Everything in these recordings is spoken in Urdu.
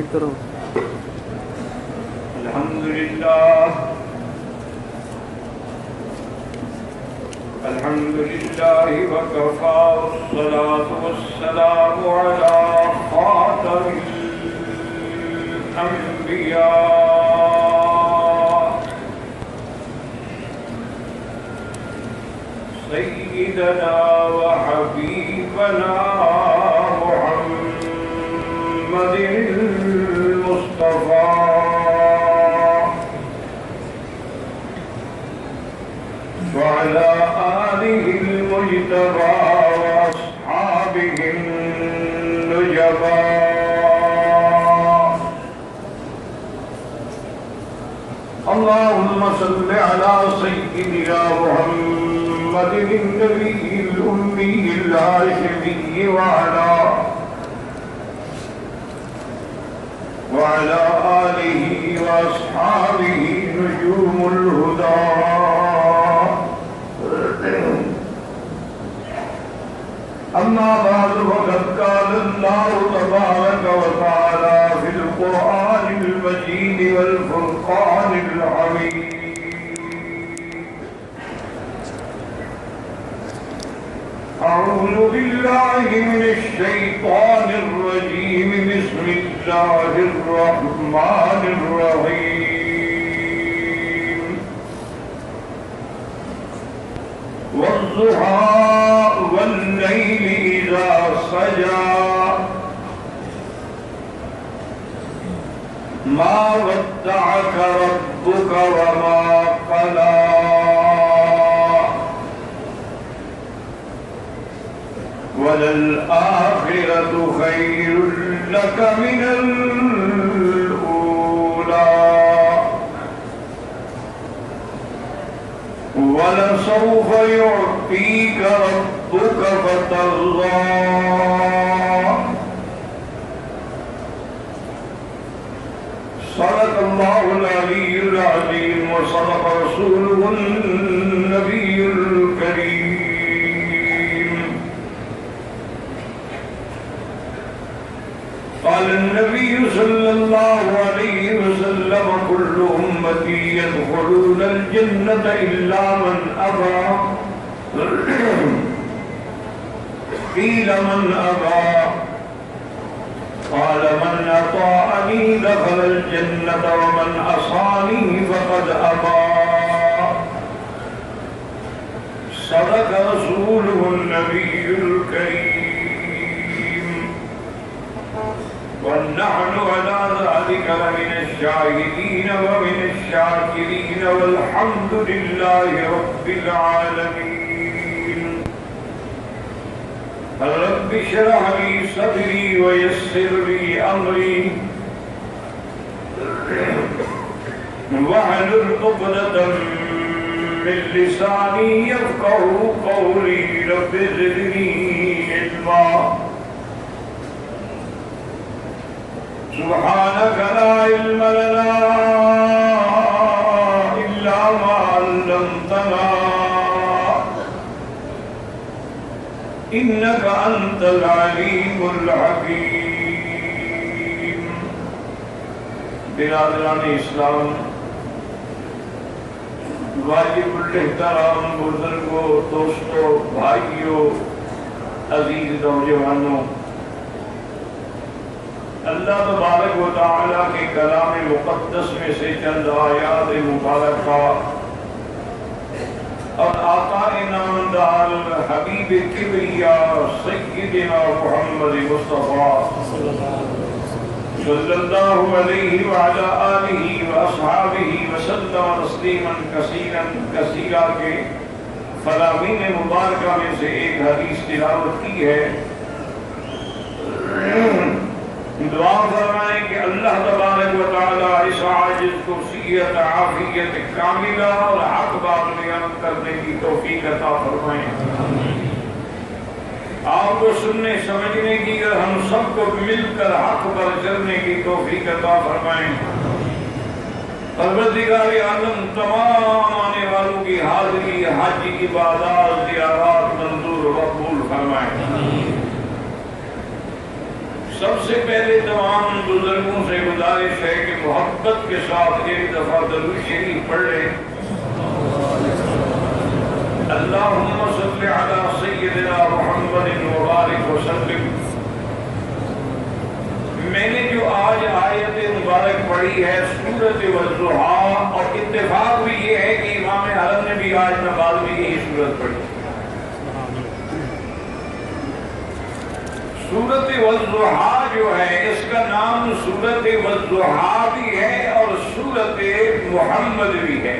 سائڈ کرو. الحمدللہ وکفا والصلاة والسلام علی خاتم الانبیاء سیدنا وحبیبنا محمد المصطفى وعلى آله المجتبى وأصحابه النجبى اللهم صل على سيدنا محمد النبي الأمي الهاشمي وعلى آله وأصحابه نجوم الهدى. أما بعد فقد قال الله تبارك وتعالى في القرآن المجيد والفرقان الحميد أعوذ بالله من الشيطان الرجيم بسم الله الرحمن الرحيم والضحى والليل إذا سجى ما ودعك ربك وما قلى وللآخرة خير لك من الأولى ولسوف يعطيك ربك فترضى. صدق الله العلي العظيم وصدق رسوله النبي الكريم. قال النبي صلى الله عليه وسلم كل أمتي يدخلون الجنة إلا من أبى. قيل من أبى؟ قال من أطاعني دخل الجنة ومن عصاني فقد أبى. صدق رسوله النبي الكريم ونحن على ذلك لمن الشاهدين ومن الشاكرين والحمد لله رب العالمين. رب اشرح لي صدري ويسر لي أمري واحلل عقدة من لساني يفقهوا قولي. رب زدني علما سبحانك لا علم لنا إلا ما علمتنا إنك أنت العليم الحكيم. برادران اسلام، واجب الاحترام بزرگوں، دوستوں، بھائیوں، عزیز نوجوانوں، اللہ تبارک و تعالیٰ کے کلام مقدس میں سے چند آیات مبارکہ اور آقا انعامدار حبیب کبریا سیدنا محمد مصطفیٰ صلی اللہ علیہ وعلی آلہ واصحابہ وسلم تسلیما کثیرا کثیرا کے فرامین مبارکہ میں سے ایک حدیث تلاوت کی ہے. دعا فرمائیں کہ اللہ تبارک و تعالیٰ اس عاجز کو صحت عافیت کاملہ اور حق بات بیان کرنے کی توفیق عطا فرمائیں. آپ کو سننے سمجھنے کی اور ہم سب کو مل کر حق پر چلنے کی توفیق عطا فرمائیں. پروردگار عالم تمام آنے والوں کی حاضری حج عبادات زیارات منظور و مقبول فرمائیں. سب سے پہلے تمام بزرگوں سے گزارش ہے کہ محبت کے ساتھ ایک دفعہ درود شریف پڑھ لیں۔ اللہم صلی علی سیدنا محمد وبارک وسلم۔ میں نے جو آج آیت مبارک پڑھی ہے سورۃ والضحیٰ، اور اتفاق بھی یہ ہے کہ امام حرم نے بھی آج نماز میں یہی سورت پڑھی۔ سورۃ والضحیٰ جو ہے اس کا نام سورۃ والضحیٰ بھی ہے اور سورۃ محمد بھی ہے۔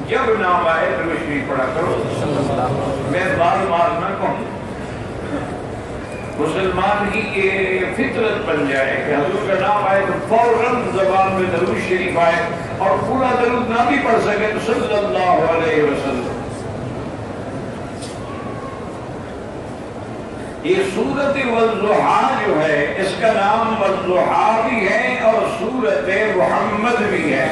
جب نام آئے تو شریف پڑھا کرو، میں بار بار نہ کہوں، مسلمان کی یہ فطرت بن جائے کہ حضور کا نام آئے تو فوراً زبان میں درود شریف آئے، اور پورا درود نہ بھی پڑھ سکے تو صلی اللہ علیہ وسلم۔ یہ سورۃ والضحیٰ جو ہے اس کا نام والضحیٰ بھی ہے اور سورۃ محمد بھی ہے۔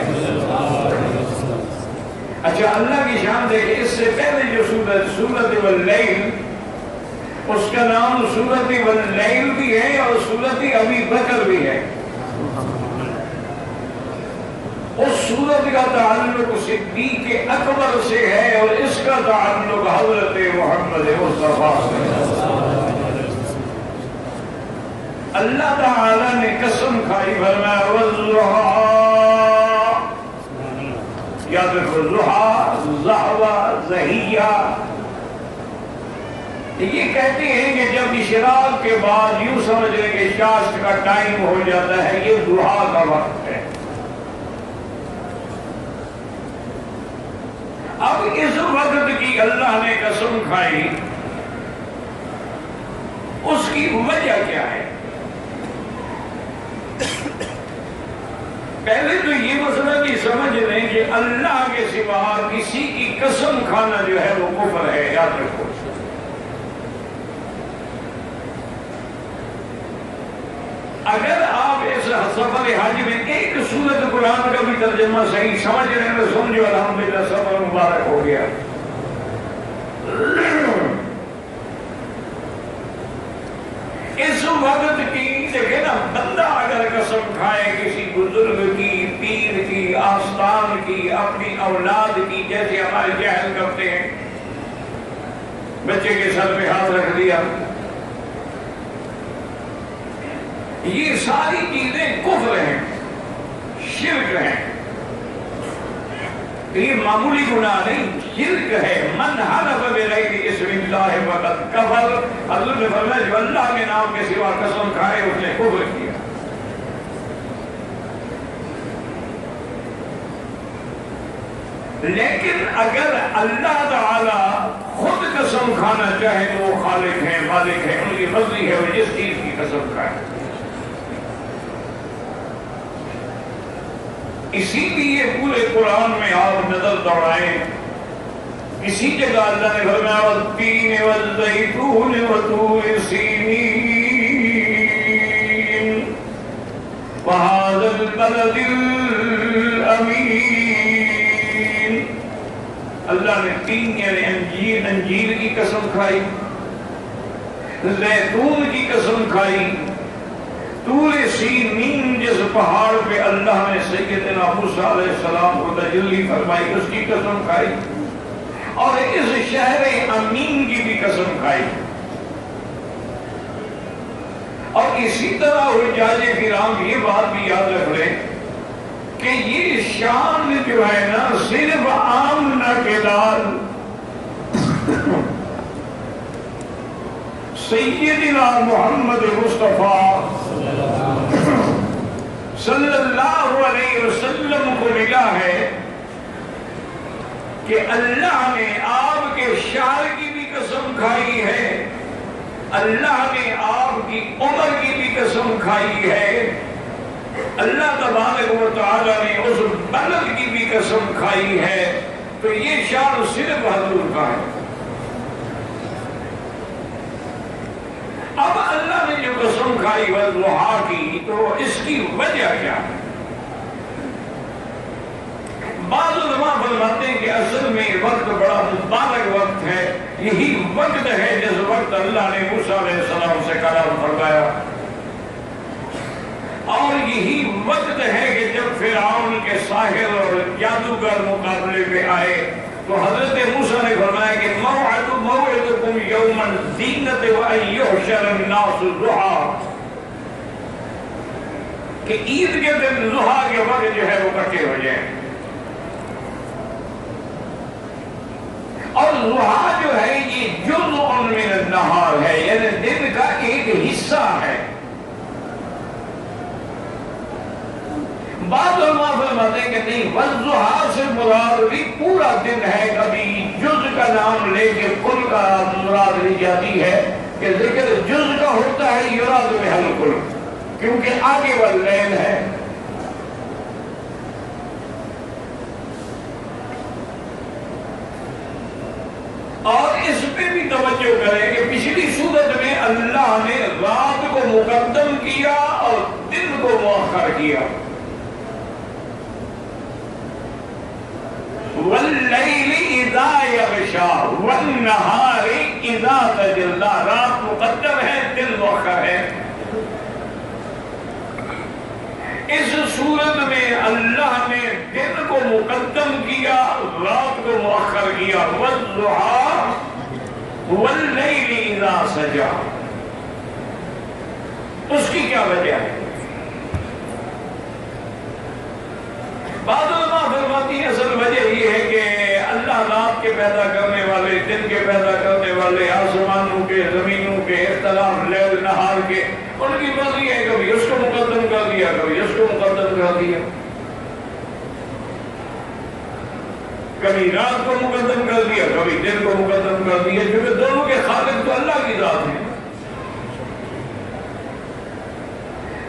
اچھا، اللہ کی شان دیکھیں، اس سے پہلے جو سورۃ واللیل، اس کا نام سورۃ واللیل بھی ہے اور سورۃ ابی بکر بھی ہے۔ اس سورت کا تعلق صدیق اکبر سے ہے اور اس کا تعلق حضرت محمد مصطفیٰ سے۔ اللہ تعالیٰ نے قسم کھائی، فرمایا والضحیٰ، یاد رکھو، ضحیٰ، ضحوہ، ضحیہ، یہ کہتے ہیں کہ جب اشراق کے بعد یوں سمجھ لیں کہ چاشت کا ٹائم ہو جاتا ہے، یہ ضحیٰ کا وقت ہے۔ اب اس وقت کی اللہ نے قسم کھائی، اس کی وجہ کیا ہے؟ پہلے تو یہ مسئلہ بھی سمجھ لیں کہ اللہ کے سوا کسی کی قسم کھانا جو ہے وہ کفر ہے، یاد رکھو۔ اگر آپ اس سفر حج میں ایک سورت قرآن کا بھی ترجمہ صحیح سمجھ رہے ہیں تو سمجھو الحمدللہ سفر مبارک ہو گیا۔ اس وقت کی دیکھیں نا، بندہ اگر قسم کھائے کسی بزرگ کی، پیر کی، آستان کی، اپنی اولاد کی، جیسے ہمارے جہل کرتے ہیں، بچے کے سر پہ ہاتھ رکھ دیا، یہ ساری چیزیں کفر ہیں، شرک ہیں۔ یہ معمولی گناہ نہیں، شرک ہے۔ من حلف بغیر اسم اللہ فقد کفر، حضور نے فرمایا جو اللہ کے نام کے سوا قسم کھائے اس نے کفر کیا۔ لیکن اگر اللہ تعالی خود قسم کھانا چاہے تو وہ خالق ہے، مالک ہے، ان کی مرضی ہے وہ جس چیز کی قسم کھائے۔ اسی لیے پورے قرآن میں آپ نظر دوڑائیں، اسی جگہ اللہ نے فرمایا والتین والزیتون وطور سینین وہذا البلد الامین۔ اللہ نے تین یعنی انجیل کی قسم کھائی، زیتون کی قسم کھائی، طور سینین جس پہاڑ پہ اللہ نے سیدنا موسیٰ علیہ السلام کو تجلی فرمائی اس کی قسم کھائی، اور اس شہر امین کی بھی قسم کھائی۔ اور اسی طرح حجاج کرام یہ بات بھی یاد رکھ لیں کہ یہ شان جو ہے نا صرف آمنہ کے لال سیدنا محمد مصطفیٰ صلی اللہ علیہ وسلم کو ملا ہے کہ اللہ نے آپ کے شہر کی بھی قسم کھائی ہے، اللہ نے آپ کی عمر کی بھی قسم کھائی ہے، اللہ تبارک و تعالی نے اس بلد کی بھی قسم کھائی ہے، تو یہ شان صرف حضور کا ہے۔ اب اللہ نے جو قسم کھائی والضحیٰ کی تو اس کی وجہ کیا ہے؟ بعض علماء فرماتے ہیں کہ اصل میں وقت بڑا مبارک وقت ہے، یہی وقت ہے جس وقت اللہ نے موسیٰ علیہ السلام سے کلام فرمایا، اور یہی وقت ہے کہ جب فرعون کے ساحر اور جادوگر مقابلے پہ آئے تو حضرت موسیٰ نے فرمایا کہ موعدکم یوم الزینۃ وان یحشر الناس ضحیٰ، کہ عید کے دن ضحیٰ کے وقت جو ہے وہ اکٹھے ہو جائیں. اور ضحیٰ جو ہے یہ جزء من النہار ہے، یعنی دن کا ایک حصہ ہے. بعض علماء فرماتے ہیں کہ نہیں، والضحیٰ سے مراد بھی پورا دن ہے. کبھی جزء کا نام لے کے کل کا مراد لی جاتی ہے کہ ذکر جزء کا ہوتا ہے یراد بہ الکل، کیونکہ آگے واللیل ہے. اور اس پہ بھی توجہ کریں کہ پچھلی صورت میں اللہ نے رات کو مقدم کیا اور دن کو مؤخر کیا. واللیل اذا یغشا والنہار اذا تجلی، رات مقدم ہے، دن مؤخر ہے. اس صورت میں اللہ نے دن کو مقدم کیا، رات کو مؤخر کیا. والضحیٰ واللیل اذا سجا، اس کی کیا وجہ ہے؟ بعض علماء فرماتی ہیں اصل وجہ یہ ہے کہ اللہ رات کے پیدا کرنے والے، دن کے پیدا کرنے والے، آسمانوں کے، زمینوں کے، اختلاف لیل نہار کے، ان کی مرضی ہے، کبھی اس کو مقدم کر دیا، کبھی اس کو مقدم کر دیا، کبھی رات کو مقدم کر دیا، کبھی دن کو مقدم کر دیا، کیونکہ دونوں کے خالق تو اللہ کی ذات ہے.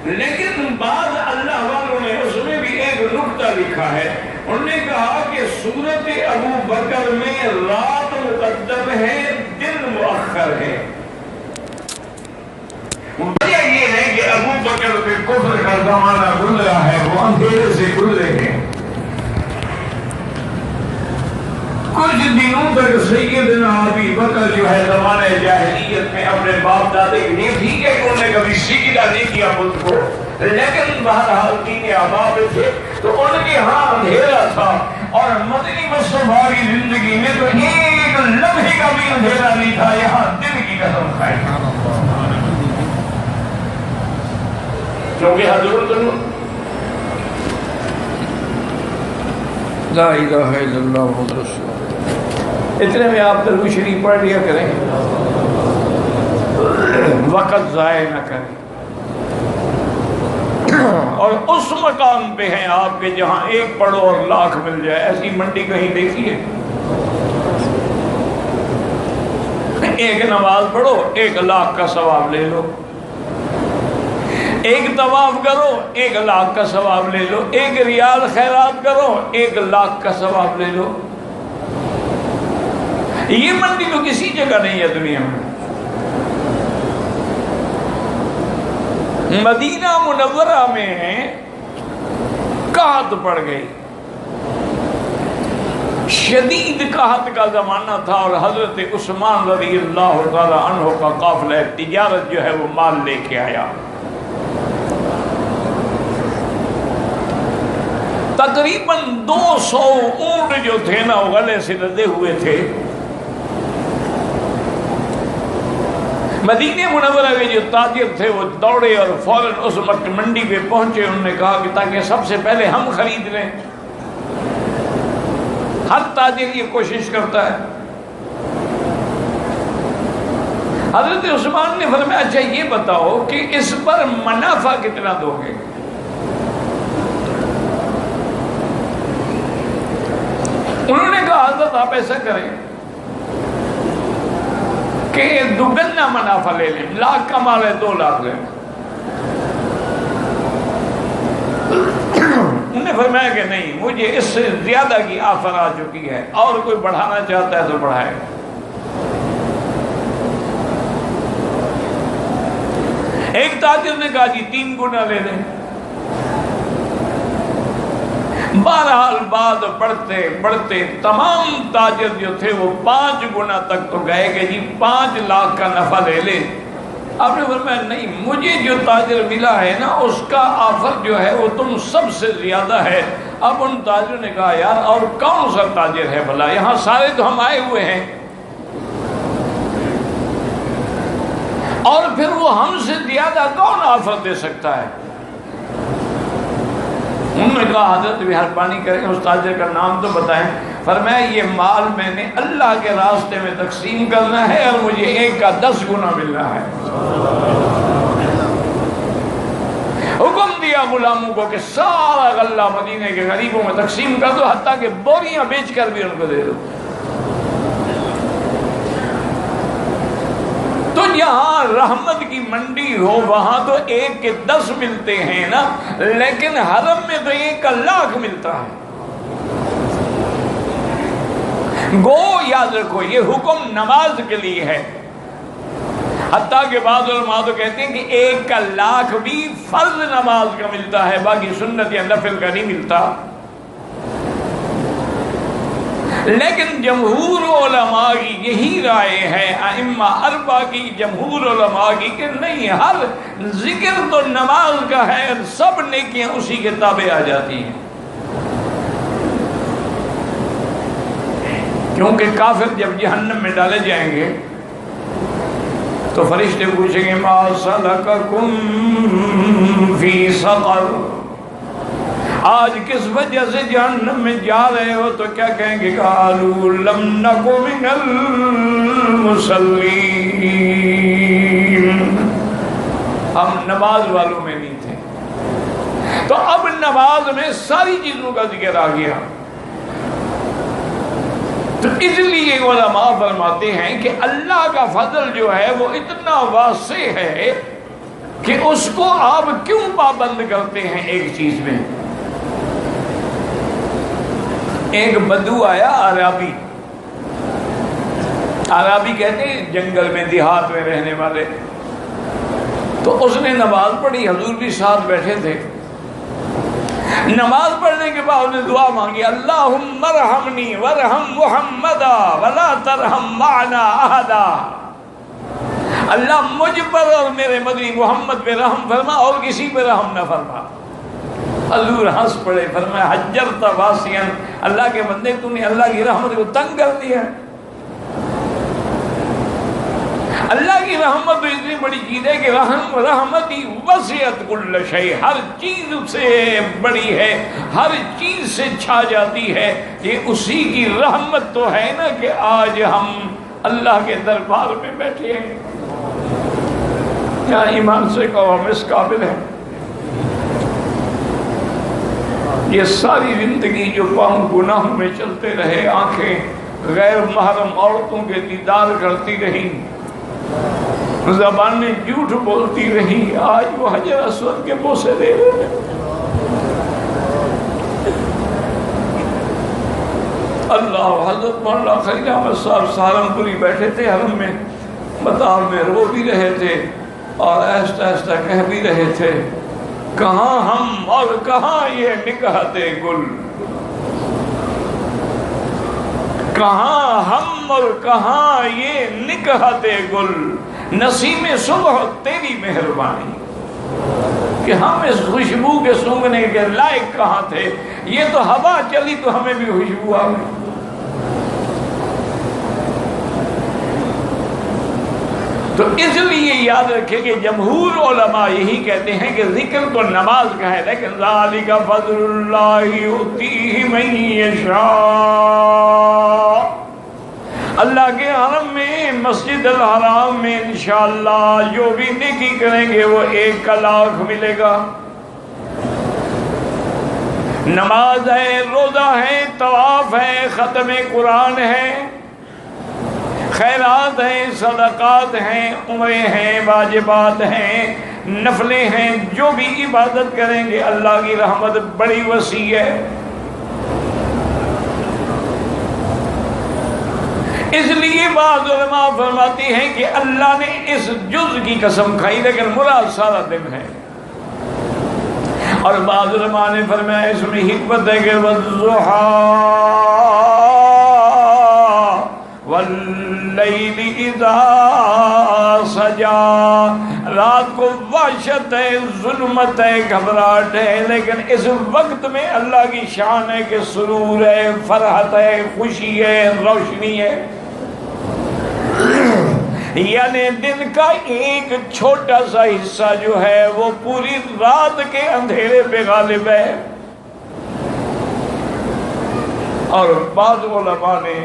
لیکن بعض اللہ والوں نے اس میں بھی ایک نکتہ لکھا ہے. انہوں نے کہا کہ سورت ابو بکر میں رات مقدم ہے، دن مؤخر ہے. وجہ یہ ہے کہ ابو بکر پہ کفر کا زمانہ گزرا ہے، وہ اندھیرے سے گزرے ہیں. کچھ دنوں تک سیدنا ابی بکر جو ہے زمانہ جاہلیت میں اپنے باپ دادے کے لیے ٹھیک ہے کہ انہوں نے کبھی سجدہ نہیں کیا بت کو، لیکن بہرحال دین آباد تھے تو ان کے ہاں اندھیرا تھا. اور مدنی مصطفیٰ کی زندگی میں تو ایک لمحے کا بھی اندھیرا نہیں تھا، یہاں دن کی قسم کھائے، کیونکہ حضور لا الہ الا اللہ محمد رسول اللہ. اتنے میں آپ درود شریف پڑھ لیا کریں، وقت ضائع نہ کریں. اور اس مقام پہ ہیں آپ کے جہاں ایک پڑھو اور لاکھ مل جائے. ایسی منڈی کہیں دیکھیے، ایک نماز پڑھو 1 لاکھ کا ثواب لے لو، ایک طواف کرو 1 لاکھ کا ثواب لے لو، ایک ریال خیرات کرو 1 لاکھ کا ثواب لے لو. یہ منڈی تو کسی جگہ نہیں ہے دنیا میں. مدینہ منورہ میں قحط پڑ گئی، شدید قحط کا زمانہ تھا، اور حضرت عثمان رضی اللہ تعالی عنہ کا قافلہ تجارت جو ہے وہ مال لے کے آیا. تقریباً 200 اونٹ جو تھے نا وہ گلے سے لدے ہوئے تھے. مدینہ منورہ کے جو تاجر تھے وہ دوڑے اور فوراً اس وقت منڈی پہ پہنچے. انہوں نے کہا کہ تاکہ سب سے پہلے ہم خرید لیں. ہر تاجر یہ کوشش کرتا ہے. حضرت عثمان نے فرمایا اچھا یہ بتاؤ کہ اس پر منافع کتنا دو گے؟ انہوں نے کہا حضرت آپ ایسا کریں کہ دوگنا منافع لے لیں، 1 لاکھ کا مال ہے 2 لاکھ لیں. انہوں نے فرمایا کہ نہیں، مجھے اس سے زیادہ کی آفر آ چکی ہے، اور کوئی بڑھانا چاہتا ہے تو بڑھائے. ایک تاجر نے کہا جی 3 گنا لے لیں. بہرحال بعد بڑھتے بڑھتے تمام تاجر جو تھے وہ 5 گنا تک تو گئے کہ جی 5 لاکھ کا نفع لے لے. آپ نے فرمایا نہیں، مجھے جو تاجر ملا ہے نا اس کا آفر جو ہے وہ تم سب سے زیادہ ہے. اب ان تاجروں نے کہا یار اور کون سا تاجر ہے بھلا، یہاں سارے تو ہم آئے ہوئے ہیں اور پھر وہ ہم سے زیادہ کون آفر دے سکتا ہے. انہوں نے کہا حضرت مہربانی کریں اس تاجر کا نام تو بتائیں. فرمایا یہ مال میں نے اللہ کے راستے میں تقسیم کرنا ہے اور مجھے 1 کا 10 گنا ملنا ہے. حکم دیا غلاموں کو کہ سارا غلہ مدینے کے غریبوں میں تقسیم کر دو، حتیٰ کہ بوریاں بیچ کر بھی ان کو دے دو. تو جہاں رحمت کی منڈی ہو وہاں تو 1 کے 10 ملتے ہیں نا، لیکن حرم میں تو 1 کا 1,00,000 ملتا ہے. گو یاد رکھو یہ حکم نماز کے لیے ہے، حتیٰ کہ بعض علماء تو کہتے ہیں کہ 1 کا 1,00,000 بھی فرض نماز کا ملتا ہے، باقی سنت یا نفل کا نہیں ملتا. لیکن جمہور علماء کی یہی رائے ہے، ائمہ 4 کی، جمہور علماء کی، کہ نہیں، ہر ذکر تو نماز کا ہے، سب نیکیاں اسی کے تابع آ جاتی ہیں. کیونکہ کافر جب جہنم میں ڈالے جائیں گے تو فرشتے پوچھیں گے ما سلککم فی سقر، آج کس وجہ سے جہنم میں جا رہے ہو؟ تو کیا کہیں گے؟ قالوا لم نک من المصلین، ہم نماز والوں میں نہیں تھے. تو اب نماز میں ساری چیزوں کا ذکر آ گیا. تو اس لیے علماء فرماتے ہیں کہ اللہ کا فضل جو ہے وہ اتنا واسع ہے کہ اس کو آپ کیوں پابند کرتے ہیں ایک چیز میں. ایک بدو آیا، عربی کہتے ہیں جنگل میں دیہات میں رہنے والے. تو اس نے نماز پڑھی، حضور بھی ساتھ بیٹھے تھے. نماز پڑھنے کے بعد نے دعا مانگی اللہم ارحمنی وارحم محمدا ولا ترحم معنا احدا، اللہ مجھ پر اور میرے مدنی محمد پہ رحم فرما اور کسی پہ رحم نہ فرما. حضور ہنس پڑے، فرمایا حجرت واسعا، اللہ کے بندے تو نے اللہ کی رحمت کو تنگ کر دیا. اللہ کی رحمت تو اتنی بڑی چیز ہے کہ رحمتی وسعت کل شیء، ہر چیز سے بڑی ہے، ہر چیز سے چھا جاتی ہے. یہ اسی کی رحمت تو ہے نا کہ آج ہم اللہ کے دربار میں بیٹھے ہیں. کیا ایمان سے کہو ہم اس قابل ہیں؟ یہ ساری زندگی جو پاؤں گناہ میں چلتے رہے، آنکھیں غیر محرم عورتوں کے دیدار کرتی رہی، زبانیں جھوٹ بولتی رہی، آج وہ حجر اسود کے بوسے دے رہے ہیں. اللہ حضرت مولانا خلیل احمد صاحب سہارنپوری بیٹھے تھے حرم میں، مطاف میں رو بھی رہے تھے اور آہستہ آہستہ کہہ بھی رہے تھے کہاں ہم اور کہاں یہ نکہت گل، کہاں ہم اور کہاں یہ نکہت گل، نسیم صبح تیری مہربانی. کہ ہم اس خوشبو کے سونگنے کے لائق کہاں تھے، یہ تو ہوا چلی تو ہمیں بھی خوشبو آ گئی. تو اس لیے یاد رکھیں کہ جمہور علماء یہی کہتے ہیں کہ ذکر تو نماز کا ہے، لیکن ذالک فضل اللہ یؤتیہ من یشاء. اللہ کے حرم میں، مسجد الحرام میں انشاءاللہ جو بھی نیکی کریں گے وہ 1 کا 1,00,000 ملے گا. نماز ہے، روزہ ہے، طواف ہے، ختم قرآن ہے، خیرات ہیں، صدقات ہیں، عمرے ہیں، واجبات ہیں، نفلیں ہیں، جو بھی عبادت کریں گے اللہ کی رحمت بڑی وسیع ہے. اس لیے بعض علماء فرماتے ہیں کہ اللہ نے اس جز کی قسم کھائی، لیکن مراد سارا دن ہے. اور بعض علماء نے فرمایا اس میں حکمت ہے کہ والضحیٰ واللیل اذا سجا، رات کو وحشت ہے، ظلمت ہے، گھبراہٹ ہے، لیکن اس وقت میں اللہ کی شان ہے کہ سرور ہے، فرحت ہے، خوشی ہے، روشنی ہے۔ یعنی دن کا ایک چھوٹا سا حصہ جو ہے وہ پوری رات کے اندھیرے پہ غالب ہے۔ اور بعض علماء نے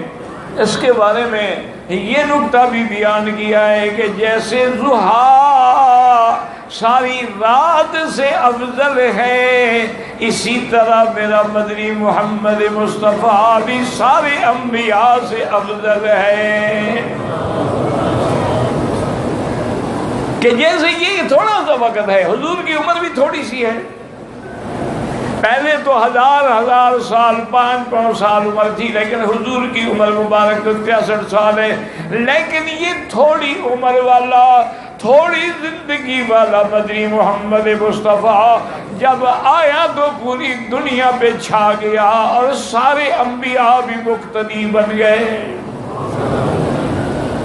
اس کے بارے میں یہ نکتہ بھی بیان کیا ہے کہ جیسے ضحیٰ ساری رات سے افضل ہے، اسی طرح میرا مدنی محمد مصطفیٰ بھی سارے انبیاء سے افضل ہے۔ کہ جیسے یہ تھوڑا سا وقت ہے، حضور کی عمر بھی تھوڑی سی ہے، پہلے تو ہزار سال 500 سال عمر تھی، لیکن حضور کی عمر مبارک 63 سال ہے۔ لیکن یہ تھوڑی عمر والا، تھوڑی زندگی والا مدنی محمد مصطفیٰ جب آیا تو پوری دنیا پہ چھا گیا اور سارے انبیاء بھی مقتدی بن گئے۔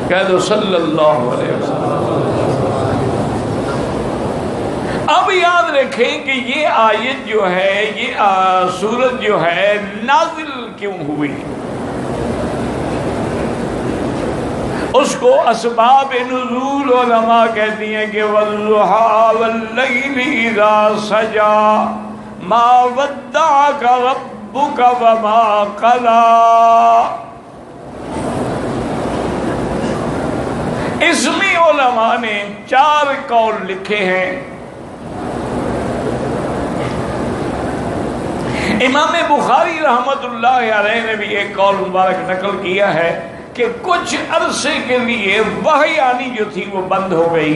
کہہ دو صلی اللہ علیہ وسلم۔ اب یاد رکھیں کہ یہ آیت جو ہے، یہ سورت جو ہے نازل کیوں ہوئی، اس کو اسباب نزول علماء کہتی ہیں کہ والضحیٰ واللیل اذا سجا ما ودعک ربک وما قلی۔ اس میں علماء نے 4 قول لکھے ہیں۔ امام بخاری رحمت اللہ علیہ نے بھی ایک قول مبارک نقل کیا ہے کہ کچھ عرصے کے لیے وحی آنی جو تھی وہ بند ہو گئی۔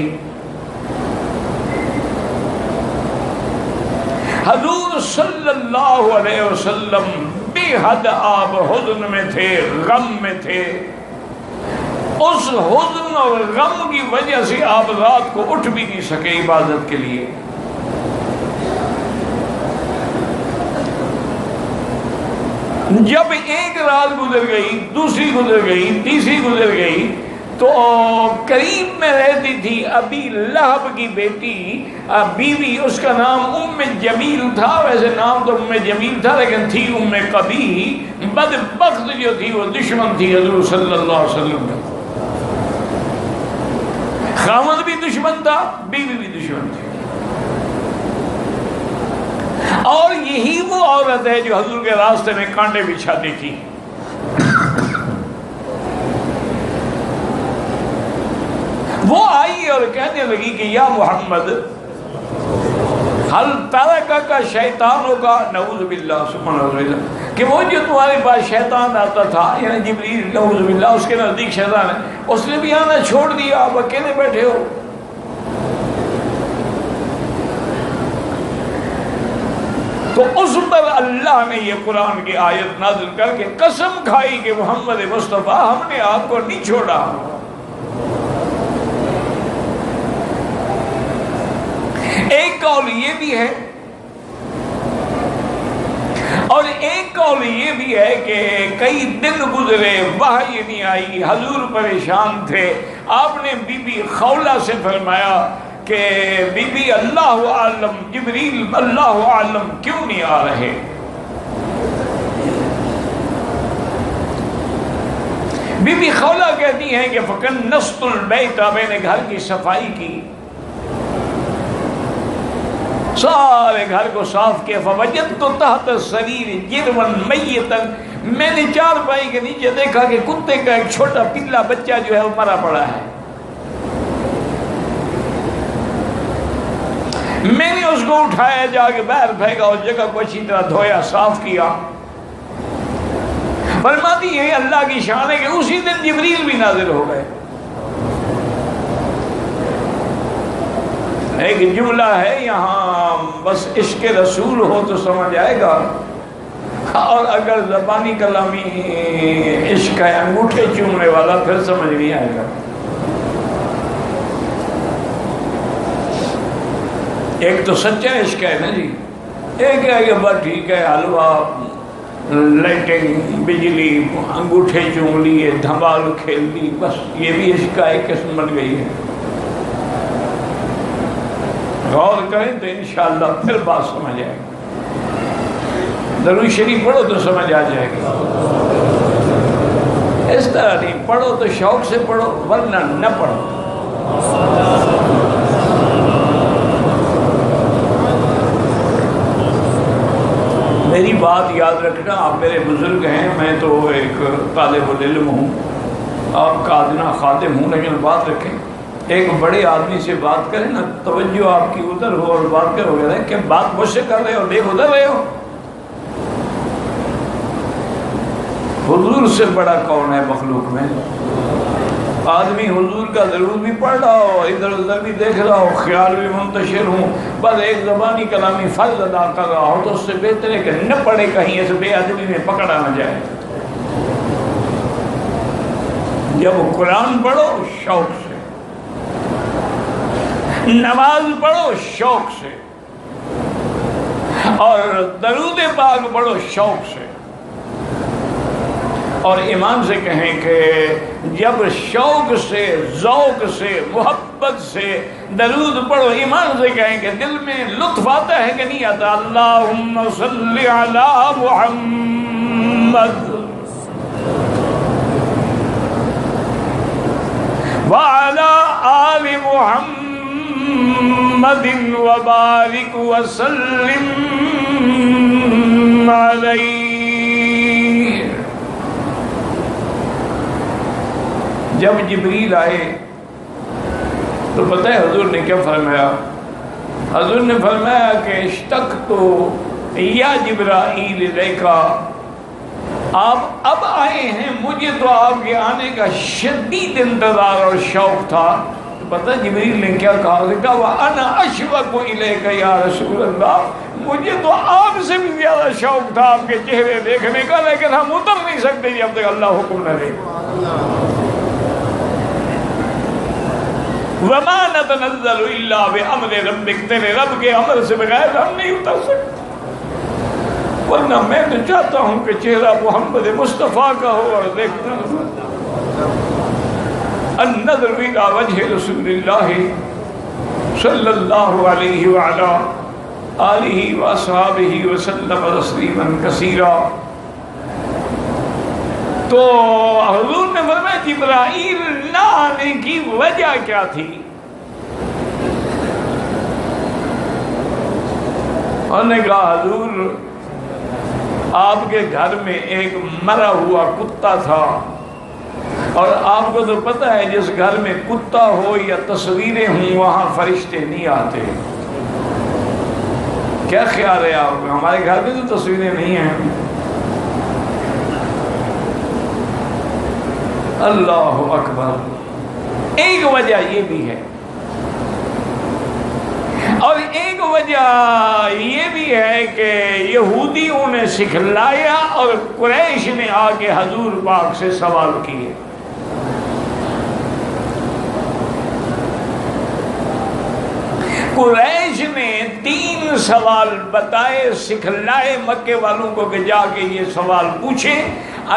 حضور صلی اللہ علیہ وسلم بے حد آپ حزن میں تھے، غم میں تھے۔ اس حزن اور غم کی وجہ سے آپ رات کو اٹھ بھی نہیں سکے عبادت کے لیے۔ جب ایک رات گزر گئی، دوسری گزر گئی، تیسری گزر گئی، تو قریب میں رہتی تھی ابی لہب کی بیٹی بیوی، اس کا نام ام جمیل تھا۔ ویسے نام تو ام جمیل تھا لیکن تھی ام قبیح، بدبخت جو تھی وہ دشمن تھی حضور صلی اللہ علیہ وسلم کا۔ خاوند بھی دشمن تھا، بیوی بھی دشمن تھی۔ اور یہی وہ عورت ہے جو حضور کے راستے میں کانٹے بچھاتی تھی۔ وہ آئی اور کہنے لگی کہ یا محمد حل ترکک شیطانوں کا، نعوذ باللہ سبحان اللہ، کہ وہ جو تمہارے پاس شیطان آتا تھا، یعنی جبریل، نعوذ باللہ اس کے نزدیک شیطان ہے، اس نے بھی آنا چھوڑ دیا، آپ اکیلے بیٹھے ہو۔ تو اس پر اللہ نے یہ قرآن کی آیت نازل کر کے قسم کھائی کہ محمد مصطفیٰ ہم نے آپ کو نہیں چھوڑا۔ ایک قول یہ بھی ہے اور ایک قول یہ بھی ہے کہ کئی دن گزرے، وحی نہیں آئی، حضور پریشان تھے۔ آپ نے بی بی خولہ سے فرمایا کہ بی بی اللہ عالم، جبریل اللہ عالم کیوں نہیں آ رہے؟ بی بی خولہ کہتی ہیں کہ فَكَنَّسْتُ الْبَيْتَ، میں نے گھر کی صفائی کی، سارے گھر کو صاف کیا، فَوَجَدْتُ تَحْتَ السَّرِيرِ جِرْوًا مَيِّتًا، میں نے چارپائی کے نیچے دیکھا کہ کتے کا ایک چھوٹا پلا بچہ جو ہے وہ مرا پڑا ہے۔ میں نے اس کو اٹھایا، جا کے باہر پھینکا، اس جگہ کو اچھی طرح دھویا، صاف کیا۔ فرماتی ہے اللہ کی شان ہے کہ اسی دن جبریل بھی نازل ہو گئے۔ ایک جملہ ہے یہاں، بس عشق رسول ہو تو سمجھ آئے گا، اور اگر زبانی کلامی عشق ہے انگوٹھے چومنے والا پھر سمجھ نہیں آئے گا۔ ایک تو سچا عشق ہے نا جی، ایک ہے کہ بس ٹھیک ہے، حلوہ، لائٹنگ، بجلی، انگوٹھے چون لیے، دھمال کھیل لی، بس یہ بھی اس کا ایک قسم بن گئی ہے۔ غور کریں تو انشاءاللہ پھر بات سمجھ آئے گی۔ درود شریف پڑھو تو سمجھ آ جائے گا۔ اس طرح نہیں، پڑھو تو شوق سے پڑھو، ورنہ نہ پڑھو۔ میری بات یاد رکھنا، آپ میرے بزرگ ہیں، میں تو ایک طالب العلم ہوں، آپ کا ادنا خادم ہوں، لیکن بات رکھیں، ایک بڑے آدمی سے بات کریں نا، توجہ آپ کی ادھر ہو اور بات کرو گے کہ بات مجھ سے کر رہے ہو، دیکھ ادھر رہے ہو۔ حضور سے بڑا کون ہے مخلوق میں؟ آدمی حضور کا ضرور بھی پڑھ رہا ہو، ادھر ادھر بھی دیکھ رہا ہو، خیال بھی منتشر ہوں، بس ایک زبانی کلامی فرض ادا کر رہا ہو، تو اس سے بہتر ہے کہ نہ پڑھے، کہیں اس بے ادبی میں پکڑا نہ جائے۔ جب قرآن پڑھو شوق سے، نماز پڑھو شوق سے، اور درود پاک پڑھو شوق سے، اور ایمان سے کہیں کہ جب شوق سے، ذوق سے، محبت سے درود پڑھو، ایمان سے کہیں کہ دل میں لطف آتا ہے کہ نہیں آتا؟ اللہم صلی علی محمد وعلی آل محمد وبارک وسلم علیہ۔ جب جبریل آئے تو پتہ ہے حضور نے کیا فرمایا؟ حضور نے فرمایا کہ اشتقت یا جبرائیل الیکا، آپ اب آئے ہیں، مجھے تو آپ کے آنے کا شدید انتظار اور شوق تھا۔ تو پتہ جبریل نے کیا کہا؟ وَأَنَا أَشْوَقُ إِلَيْكَ یا رسول اللہ، مجھے تو آپ سے بھی زیادہ شوق تھا آپ کے چہرے دیکھنے کا، لیکن ہم اتر نہیں سکتے جب تک اللہ حکم نہ دے۔ وَمَا نَتَنَزَّلُ إِلَّا بِأَمْرِ رَبِّكَ، تیرے رب کے امر سے بغیر ہم نہیں اتر سکتے، ورنہ میں تو چاہتا ہوں کہ چہرہ محمد مصطفیٰ کا ہو اور دیکھنا ہو۔ النظر إِلَى وَجْهِ رسول اللہ صلی اللہ علیہ وعلا آلہ وأصحابہ وسلم تسلیما کثیرا۔ تو حضور نے فرمایا جبرائیل نہ آنے کی وجہ کیا تھی؟ انہوں نے کہا حضور آپ کے گھر میں ایک مرا ہوا کتا تھا، اور آپ کو تو پتہ ہے جس گھر میں کتا ہو یا تصویریں ہوں وہاں فرشتے نہیں آتے۔ کیا خیال ہے آپ کا؟ ہمارے گھر میں تو تصویریں نہیں ہیں۔ اللہ اکبر۔ ایک وجہ یہ بھی ہے، اور ایک وجہ یہ بھی ہے کہ یہودیوں نے سکھلایا اور قریش نے آ کے حضور پاک سے سوال کیے۔ قریش نے 3 سوال بتائے، سکھلائے مکے والوں کو کہ جا کے یہ سوال پوچھیں،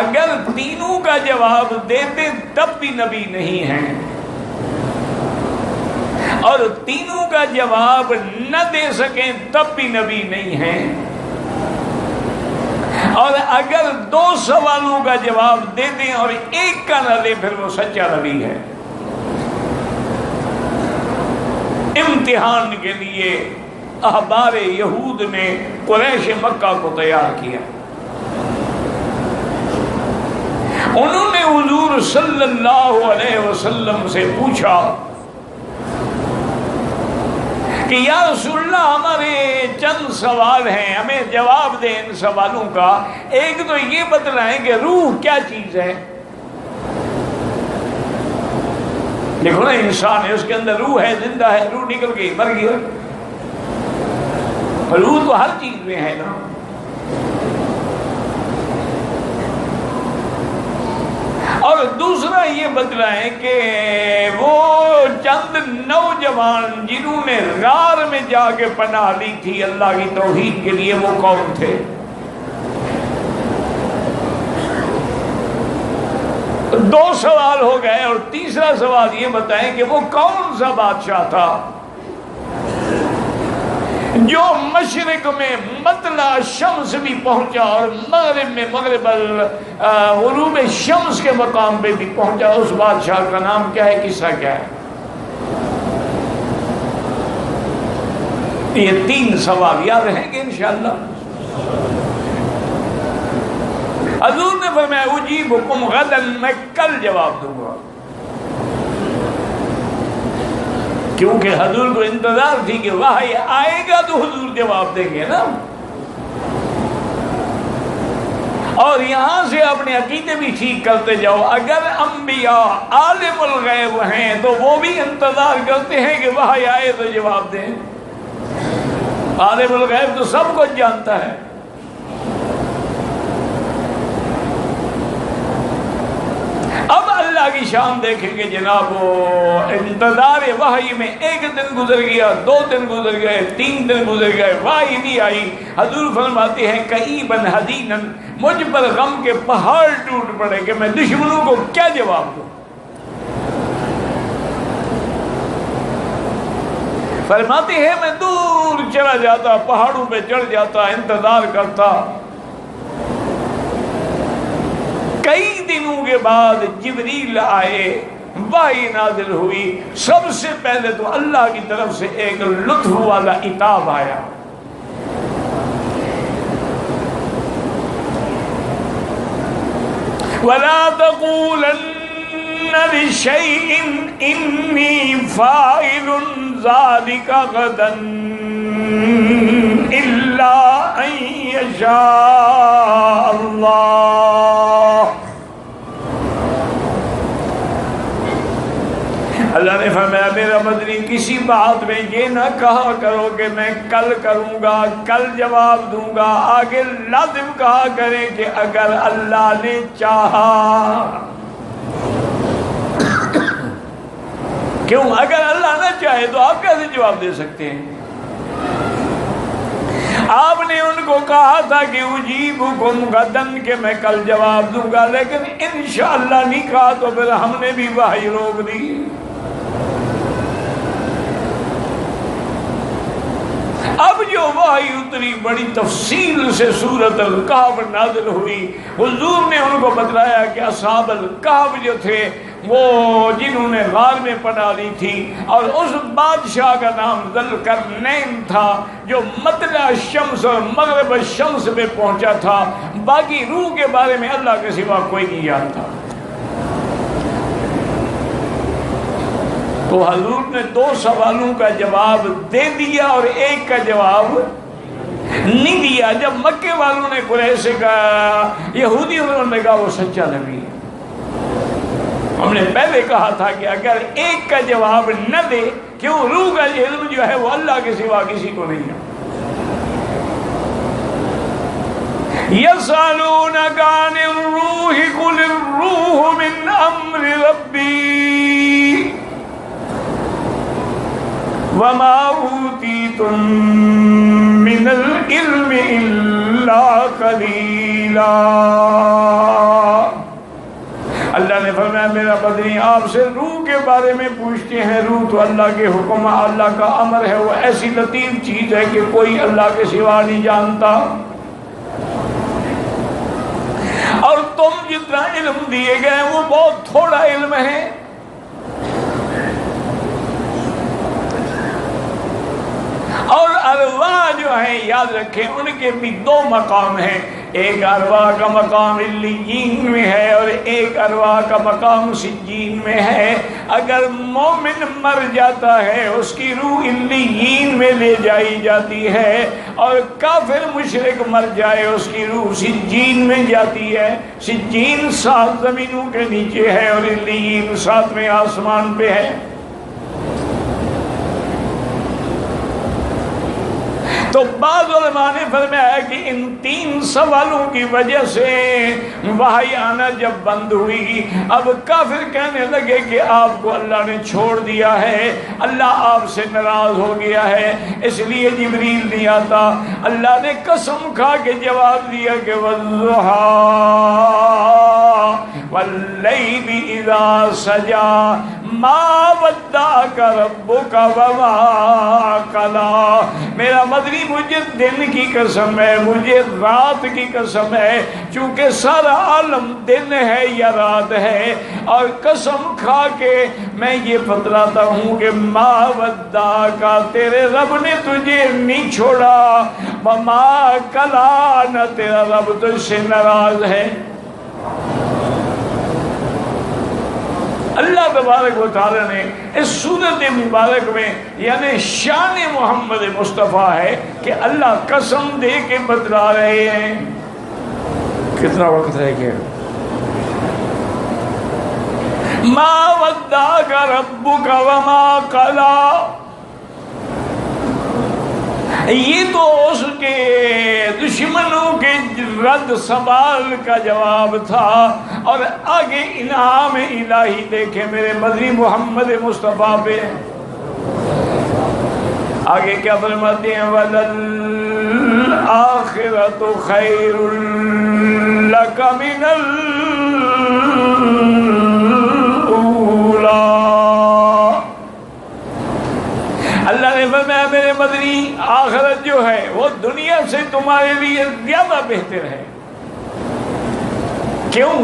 اگر تینوں کا جواب دیتے تب بھی نبی نہیں ہیں، اور تینوں کا جواب نہ دے سکیں تب بھی نبی نہیں ہیں، اور اگر 2 سوالوں کا جواب دے دیں اور ایک کا نہ دے پھر وہ سچا نبی ہے۔ امتحان کے لیے احبار یہود نے قریش مکہ کو تیار کیا۔ انہوں نے حضور صلی اللہ علیہ وسلم سے پوچھا کہ یا رسول اللہ ہمارے چند سوال ہیں، ہمیں جواب دیں ان سوالوں کا۔ ایک تو یہ بتلائیں کہ روح کیا چیز ہے؟ دیکھو نا، انسان ہے، اس کے اندر روح ہے، زندہ ہے، روح نکل گئی، مر گیا۔ روح تو ہر چیز میں ہے نا۔ اور دوسرا یہ بتلائیں کہ وہ چند نوجوان جنہوں نے غار میں جا کے پناہ لی تھی اللہ کی توحید کے لیے، وہ کون تھے؟ دو سوال ہو گئے، اور تیسرا سوال یہ بتائیں کہ وہ کون سا بادشاہ تھا جو مشرق میں مطلع شمس بھی پہنچا اور مغرب میں مغرب غروب شمس کے مقام پہ بھی پہنچا؟ اس بادشاہ کا نام کیا ہے، قصہ کیا ہے؟ یہ 3 سوال یاد رہیں گے انشاءاللہ۔ حضور نے فرمایا اجیبکم غدا، میں کل جواب دوں گا، کیونکہ حضور کو انتظار تھی کہ وحی آئے گا تو حضور جواب دیں گے نا۔ اور یہاں سے اپنے عقیدے بھی ٹھیک کرتے جاؤ، اگر انبیاء عالم الغیب ہیں تو وہ بھی انتظار کرتے ہیں کہ وحی آئے تو جواب دیں۔ عالم الغیب تو سب کچھ جانتا ہے۔ اب اللہ کی شان دیکھیں گے جناب، انتظار وحی میں 1 دن گزر گیا، 2 دن گزر گئے، 3 دن گزر گئے، وحی نہیں آئی۔ حضور فرماتے ہیں کئیبن حدینن، مجھ پر غم کے پہاڑ ٹوٹ پڑے کہ میں دشمنوں کو کیا جواب دوں۔ فرماتے ہیں میں دور چلا جاتا، پہاڑوں پہ چڑھ جاتا، انتظار کرتا۔ کئی دنوں کے بعد جبریل آئے، وحی نازل ہوئی۔ سب سے پہلے تو اللہ کی طرف سے ایک لطف والا عتاب آیا، وَلَا تَقُولَنَّ لِشَيْءٍ إِنِّي فَاعِلٌ ذَلِكَ غَدًا إِلَّا أَن يَشَاءَ اللَّهُ۔ اللہ نے فرمایا میرا مدنی کسی بات میں یہ نہ کہا کرو کہ میں کل کروں گا، کل جواب دوں گا، آگے لازم کہا کریں کہ اگر اللہ نے چاہا۔ کیوں؟ اگر اللہ نہ چاہے تو آپ کیسے جواب دے سکتے ہیں؟ آپ نے ان کو کہا تھا کہ اجیبکم غدن، کہ میں کل جواب دوں گا، لیکن انشاءاللہ نہیں کہا تو پھر ہم نے بھی وحی روک دی۔ اب جو وحی اتری بڑی تفصیل سے سورۃ الکہف نازل ہوئی۔ حضور نے ان کو بتلایا کہ اصحاب الکہف جو تھے وہ جنہوں نے غار میں پناہ لی تھی، اور اس بادشاہ کا نام ذوالقرنین تھا جو مطلع شمس اور مغرب شمس پہ پہنچا تھا۔ باقی روح کے بارے میں اللہ کے سوا کوئی نہیں جانتا۔ تو حضور نے 2 سوالوں کا جواب دے دیا اور 1 کا جواب نہیں دیا۔ جب مکے والوں نے قریش سے کہا، یہودیوں نے کہا وہ سچا نبی ہے۔ ہم نے پہلے کہا تھا کہ اگر 1 کا جواب نہ دے، کیوں؟ روح کا علم جو ہے وہ اللہ کے سوا کسی کو نہیں ہے۔ یسألونک عن الروح قل الروح من امر ربی وما اوتیتم من العلم الا قلیلا۔ اللہ نے فرمایا میرا بدنی آپ سے روح کے بارے میں پوچھتے ہیں، روح تو اللہ کے حکم، اللہ کا امر ہے، وہ ایسی لطیف چیز ہے کہ کوئی اللہ کے سوا نہیں جانتا۔ اور تم جتنا علم دیے گئے وہ بہت تھوڑا علم ہے۔ اور ارواح جو ہیں یاد رکھیں ان کے بھی 2 مقام ہیں، ایک ارواح کا مقام علیین میں ہے اور ایک ارواح کا مقام سجین میں ہے۔ اگر مومن مر جاتا ہے اس کی روح علیین میں لے جائی جاتی ہے، اور کافر مشرک مر جائے اس کی روح سجین میں جاتی ہے۔ سجین 7 زمینوں کے نیچے ہے اور علیین 7ویں آسمان پہ ہے۔ تو بعض علماء نے فرمایا کہ ان 3 سوالوں کی وجہ سے وحی آنا جب بند ہوئی، اب کافر کہنے لگے کہ آپ کو اللہ نے چھوڑ دیا ہے، اللہ آپ سے ناراض ہو گیا ہے، اس لیے جبریل نہیں آتا۔ اللہ نے قسم کھا کے جواب دیا کہ والضحیٰ واللیل اذا سجا ما ودعک ربک وما قلی۔ میرا مدنی مجھے دن کی قسم ہے، مجھے رات کی قسم ہے، چونکہ سارا عالم دن ہے یا رات ہے، اور قسم کھا کے میں یہ بتلاتا ہوں کہ ما ودعک، تیرے رب نے تجھے نہیں چھوڑا، وما قلی، نہ تیرا رب تجھ سے ناراض ہے۔ اللہ تبارک و تعالی نے اس صورت مبارک میں یعنی شان محمد مصطفیٰ ہے کہ اللہ قسم دے کے بتلا رہے ہیں۔ کتنا وقت رہ گیا؟ ما ودعک ربک وما قلی، یہ تو اس کے دشمنوں کے رد سوال کا جواب تھا، اور آگے انعام الہی دیکھیں میرے مدنی محمد مصطفیٰ پہ۔ آگے کیا فرماتے ہیں؟ وَلَلْآخِرَةُ خَيْرٌ لَكَ مِنَ الْأُولَىٰ۔ اللہ نے فرمایا میرے مدنی آخرت جو ہے وہ دنیا سے تمہارے لیے زیادہ بہتر ہے۔ کیوں؟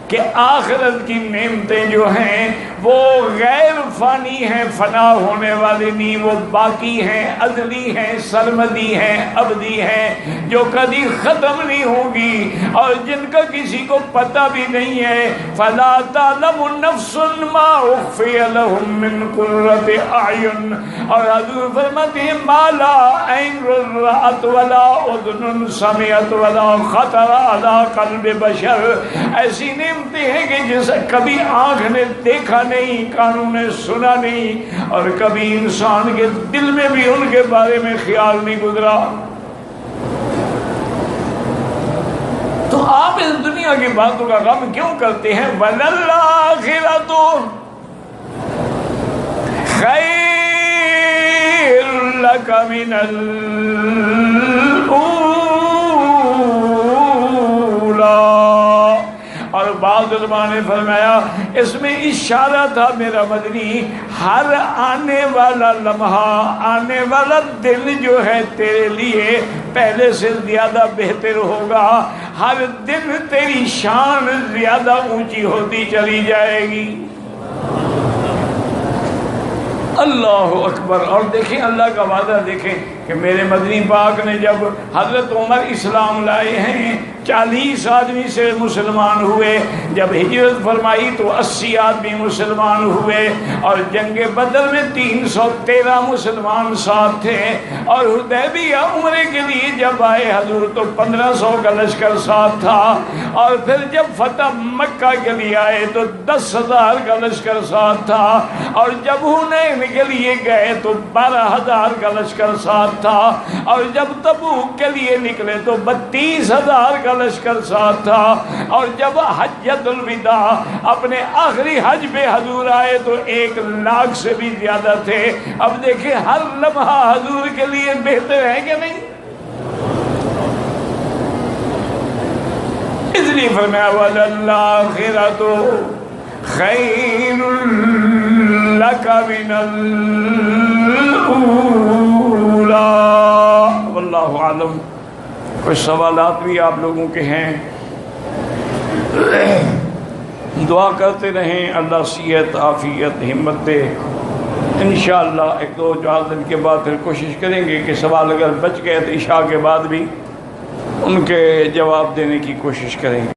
کہ آخرت کی نعمتیں جو ہیں وہ غیر فانی ہیں، فنا ہونے والی نہیں، وہ باقی ہیں، ازلی ہیں، سرمدی ہیں، ابدی ہیں، جو کبھی ختم نہیں ہوگی اور جن کا کسی کو پتہ بھی نہیں ہے۔ فلا تعلم نفس ما اخفی لهم من قرۃ اعین، اور حضور فرماتے ہیں ما لا عین رأت ولا اذن سمعت ولا خطر علی قلب بشر، ایسی نعمتیں ہیں کہ جسے کبھی آنکھ نے دیکھا نہیں، کانوں نے سنا نہیں، اور کبھی انسان کے دل میں بھی ان کے بارے میں خیال نہیں گزرا۔ تو آپ اس دنیا کی باتوں کا غم کیوں کرتے ہیں؟ وَلَلْآخِرَةُ خَيْرٌ لَكَ مِنَ الْأُولَىٰ۔ اور بعض علماء نے فرمایا اس میں اشارہ تھا میرا مدنی، ہر آنے والا لمحہ، آنے والا دن جو ہے تیرے لیے پہلے سے زیادہ بہتر ہوگا، ہر دن تیری شان زیادہ اونچی ہوتی چلی جائے گی۔ اللہ اکبر۔ اور دیکھیں اللہ کا وعدہ دیکھیں کہ میرے مدنی پاک نے جب حضرت عمر اسلام لائے ہیں 40 آدمی سے مسلمان ہوئے، جب ہجرت فرمائی تو 80 آدمی مسلمان ہوئے، اور جنگ بدر میں 313 مسلمان ساتھ تھے، اور حدیبیہ عمرے کے لیے جب آئے حضور تو 1500 کا لشکر ساتھ تھا، اور پھر جب فتح مکہ کے لیے آئے تو 10,000 کا لشکر ساتھ تھا، اور جب حنین کے لیے گئے تو 12,000 کا لشکر ساتھ تھا، اور جب تبوک کے لیے نکلے تو 32,000 کا لشکر ساتھ تھا، اور جب حجۃ الوداع اپنے آخری حج پہ حضور آئے تو 1,00,000 سے بھی زیادہ تھے۔ اب دیکھیں ہر لمحہ حضور کے لیے بہتر ہے کہ نہیں؟ اس لیے فرمایا وَلَلْآخِرَةُ خَيْرٌ لَكَ مِنَ الْأُولَىٰ۔ واللہ عالم۔ کچھ سوالات بھی آپ لوگوں کے ہیں، دعا کرتے رہیں، اللہ صحت عافیت ہمت دے۔ انشاءاللہ 1-2-4 دن کے بعد پھر کوشش کریں گے کہ سوال اگر بچ گئے تو عشاء کے بعد بھی ان کے جواب دینے کی کوشش کریں گے۔